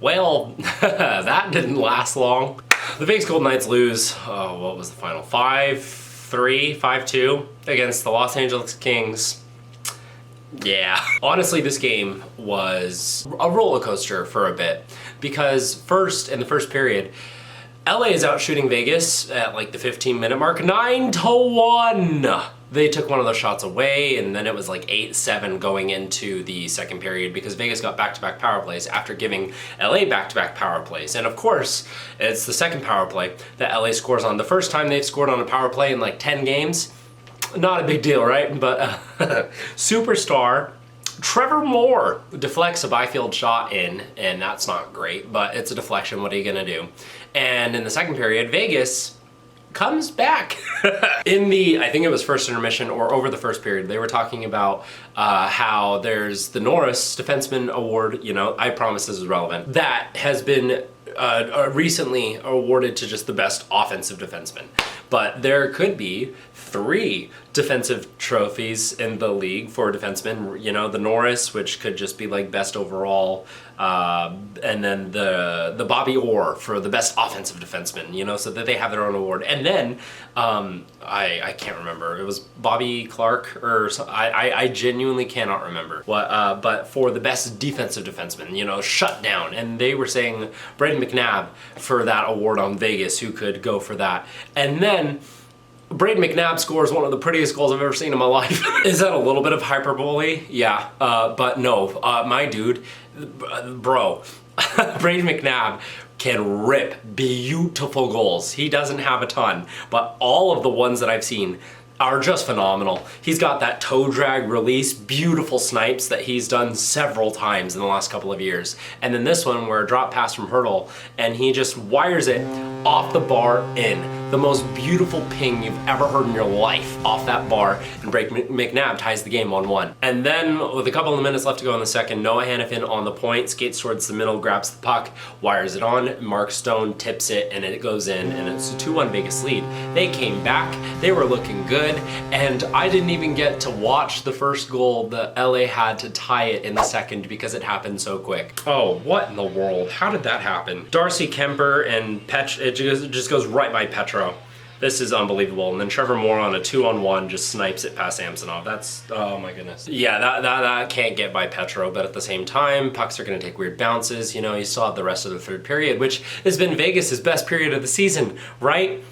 Well, that didn't last long. The Vegas Golden Knights lose, what was the final? 5-3, 5-2 against the Los Angeles Kings. Yeah. Honestly, this game was a roller coaster for a bit because in the first period, LA is out shooting Vegas at like the 15-minute mark, 9-1. They took one of those shots away, and then it was like 8-7 going into the second period because Vegas got back-to-back power plays after giving LA back-to-back power plays. And of course, it's the second power play that LA scores on. The first time they've scored on a power play in like 10 games, not a big deal, right? But superstar Trevor Moore deflects a Byfield shot in, and that's not great, but it's a deflection. What are you gonna do? And in the second period, Vegas comes back. In the, I think it was first intermission or over the first period, they were talking about how there's the Norris Defenseman Award, you know, I promise this is relevant, that has been recently awarded to just the best offensive defenseman. But there could be 3 defensive trophies in the league for defensemen. You know, the Norris, which could just be like best overall, and then the Bobby Orr for the best offensive defenseman, you know, so that they have their own award. And then, I can't remember, it was Bobby Clark or something. I genuinely cannot remember what, but for the best defensive defenseman, you know, shutdown. And they were saying Brayden McNabb for that award on Vegas, who could go for that. And then Brayden McNabb scores one of the prettiest goals I've ever seen in my life. Is that a little bit of hyperbole? Yeah, but no, my dude, bro, Brayden McNabb can rip beautiful goals. He doesn't have a ton, but all of the ones that I've seen are just phenomenal. He's got that toe drag release, beautiful snipes that he's done several times in the last couple of years. And then this one where a drop pass from Hurdle and he just wires it off the bar in. The most beautiful ping you've ever heard in your life off that bar, and McNabb ties the game 1-1. And then with a couple of minutes left to go in the second, Noah Hannafin on the point, skates towards the middle, grabs the puck, wires it on, Mark Stone tips it, and it goes in, and it's a 2-1 Vegas lead. They came back, they were looking good, and I didn't even get to watch the first goal that LA had to tie it in the second because it happened so quick. Oh, what in the world? How did that happen? Darcy Kemper and it just goes right by Petro. This is unbelievable. And then Trevor Moore on a 2-on-1 just snipes it past Samsonov. That's, oh my goodness. Yeah, that can't get by Petro, but at the same time, pucks are gonna take weird bounces. You know, you saw the rest of the third period, which has been Vegas' best period of the season, right?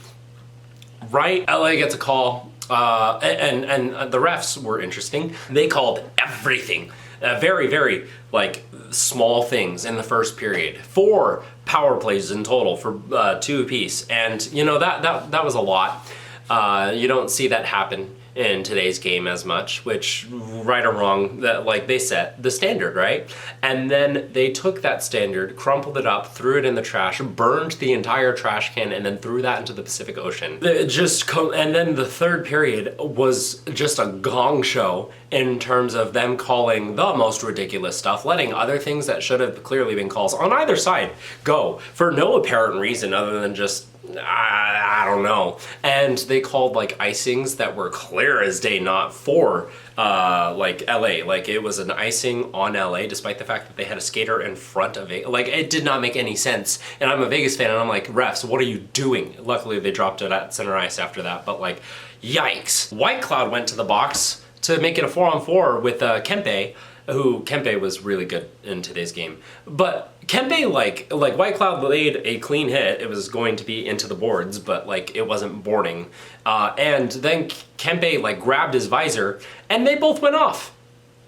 Right? LA gets a call, and the refs were interesting. They called everything. Very, very, like, small things in the first period. 4 power plays in total for 2 apiece. And, you know, that was a lot. You don't see that happen in today's game as much, which, right or wrong, that like they set the standard, right? And then they took that standard, crumpled it up, threw it in the trash, burned the entire trash can, and then threw that into the Pacific Ocean. And then the third period was just a gong show in terms of them calling the most ridiculous stuff, letting other things that should have clearly been calls on either side go for no apparent reason other than just I don't know. And they called like icings that were clear as day not for like LA. Like it was an icing on LA despite the fact that they had a skater in front of it. Like it did not make any sense. And I'm a Vegas fan and I'm like, refs, what are you doing? Luckily they dropped it at center ice after that, but like, yikes. White Cloud went to the box to make it a 4-on-4 with Kempe, who Kempe was really good in today's game. But Kempe, like White Cloud laid a clean hit. It was going to be into the boards, but like it wasn't boarding. And then Kempe like grabbed his visor and they both went off.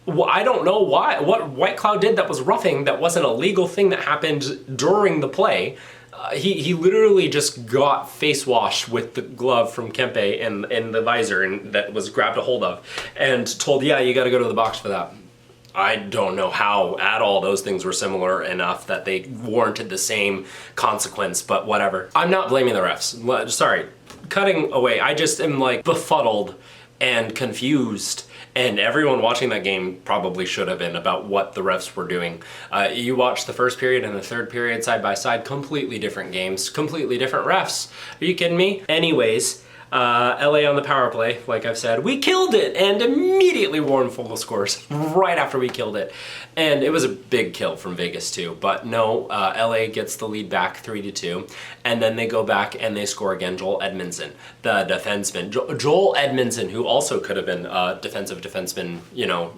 Well, I don't know why. What White Cloud did that was roughing, that wasn't a legal thing that happened during the play. He literally just got face washed with the glove from Kempe and the visor and that was grabbed a hold of and told, yeah, you gotta go to the box for that. I don't know how at all those things were similar enough that they warranted the same consequence, but whatever. I'm not blaming the refs. Sorry, cutting away. I just am like befuddled and confused, and everyone watching that game probably should have been about what the refs were doing. You watch the first period and the third period side by side, completely different games, completely different refs. Are you kidding me? Anyways, LA on the power play, like I've said, we killed it and immediately Warren Fogle scores right after we killed it. And it was a big kill from Vegas too, but no, LA gets the lead back 3-2, and then they go back and they score again. Joel Edmondson, the defenseman, Joel Edmondson, who also could have been a defensive defenseman, you know,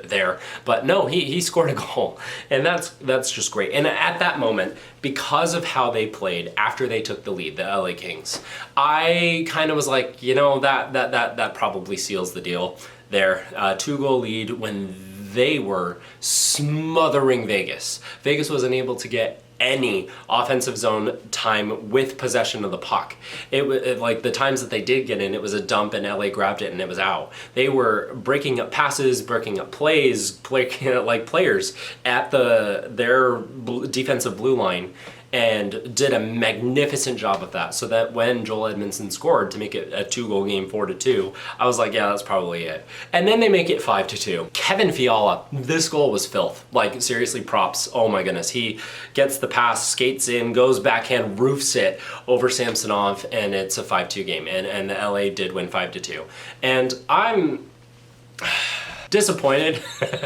there, but no, he scored a goal, and that's just great. And at that moment, because of how they played after they took the lead, the LA Kings, I kind of was like, you know, that probably seals the deal there. 2-goal lead when they were smothering Vegas. Vegas was unable to get any offensive zone time with possession of the puck. Like the times that they did get in, it was a dump and LA grabbed it and it was out. They were breaking up passes, breaking up plays, like players at their defensive blue line, and did a magnificent job of that, so that when Joel Edmondson scored to make it a 2-goal game, 4-2, I was like, yeah, that's probably it. And then they make it 5-2. Kevin Fiala, this goal was filth. Like, seriously, props. Oh my goodness. He gets the pass, skates in, goes backhand, roofs it over Samsonov, and it's a 5-2 game. And the LA did win 5-2. And I'm disappointed,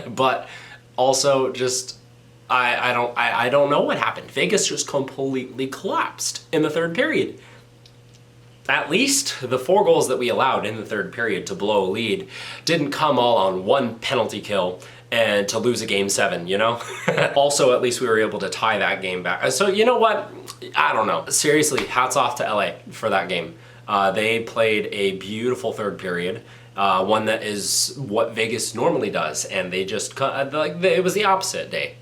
but also just I don't know what happened. Vegas just completely collapsed in the third period. At least the 4 goals that we allowed in the third period to blow a lead didn't come all on one penalty kill and to lose a game 7, you know? Also, at least we were able to tie that game back. So, you know what? I don't know. Seriously, hats off to LA for that game. They played a beautiful third period. One that is what Vegas normally does, and they just, it was the opposite day.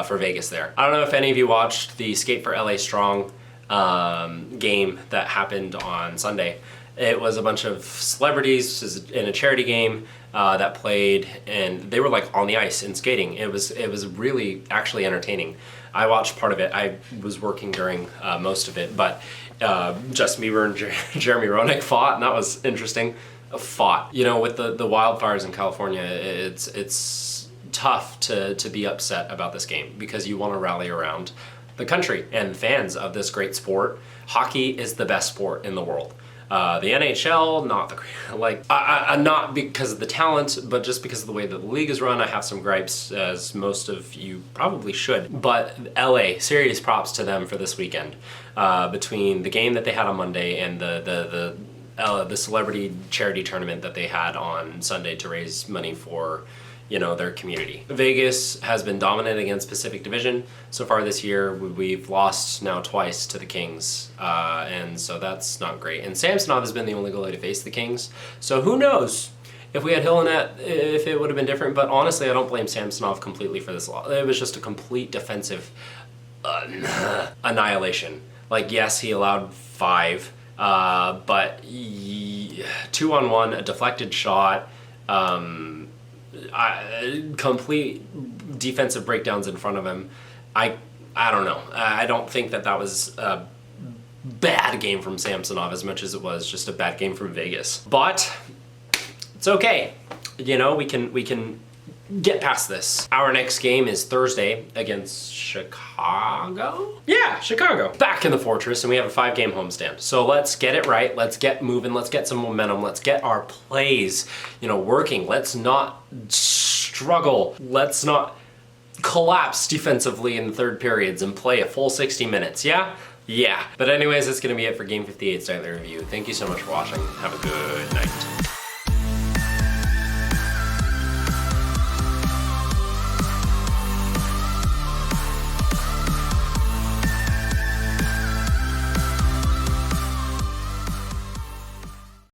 For Vegas there. I don't know if any of you watched the Skate for LA Strong game that happened on Sunday. It was a bunch of celebrities in a charity game that played, and they were like on the ice and skating. It was really actually entertaining. I watched part of it. I was working during most of it, but Justin Bieber and Jeremy Roenick fought, and that was interesting. Fought. You know, with the wildfires in California, it's tough to be upset about this game because you want to rally around the country and fans of this great sport. Hockey is the best sport in the world. The NHL, not the not because of the talent, but just because of the way that the league is run. I have some gripes, as most of you probably should. But LA, serious props to them for this weekend. Between the game that they had on Monday and the celebrity charity tournament that they had on Sunday to raise money for, you know, their community. Vegas has been dominant against Pacific Division so far this year. We've lost now twice to the Kings, and so that's not great. And Samsonov has been the only goalie to face the Kings, so who knows if we had Hill and Net, if it would have been different. But honestly, I don't blame Samsonov completely for this loss. It was just a complete defensive annihilation. Like, yes, he allowed 5, but 2-on-1, a deflected shot, complete defensive breakdowns in front of him. I don't know. I don't think that was a bad game from Samsonov as much as it was just a bad game from Vegas. But it's okay. You know, we can get past this. Our next game is Thursday against Chicago? Yeah, Chicago. Back in the Fortress, and we have a 5-game homestand. So let's get it right. Let's get moving. Let's get some momentum. Let's get our plays, you know, working. Let's not struggle. Let's not collapse defensively in the third periods and play a full 60 minutes. Yeah? Yeah. But anyways, that's going to be it for Game 58's Nightly Review. Thank you so much for watching. Have a good night.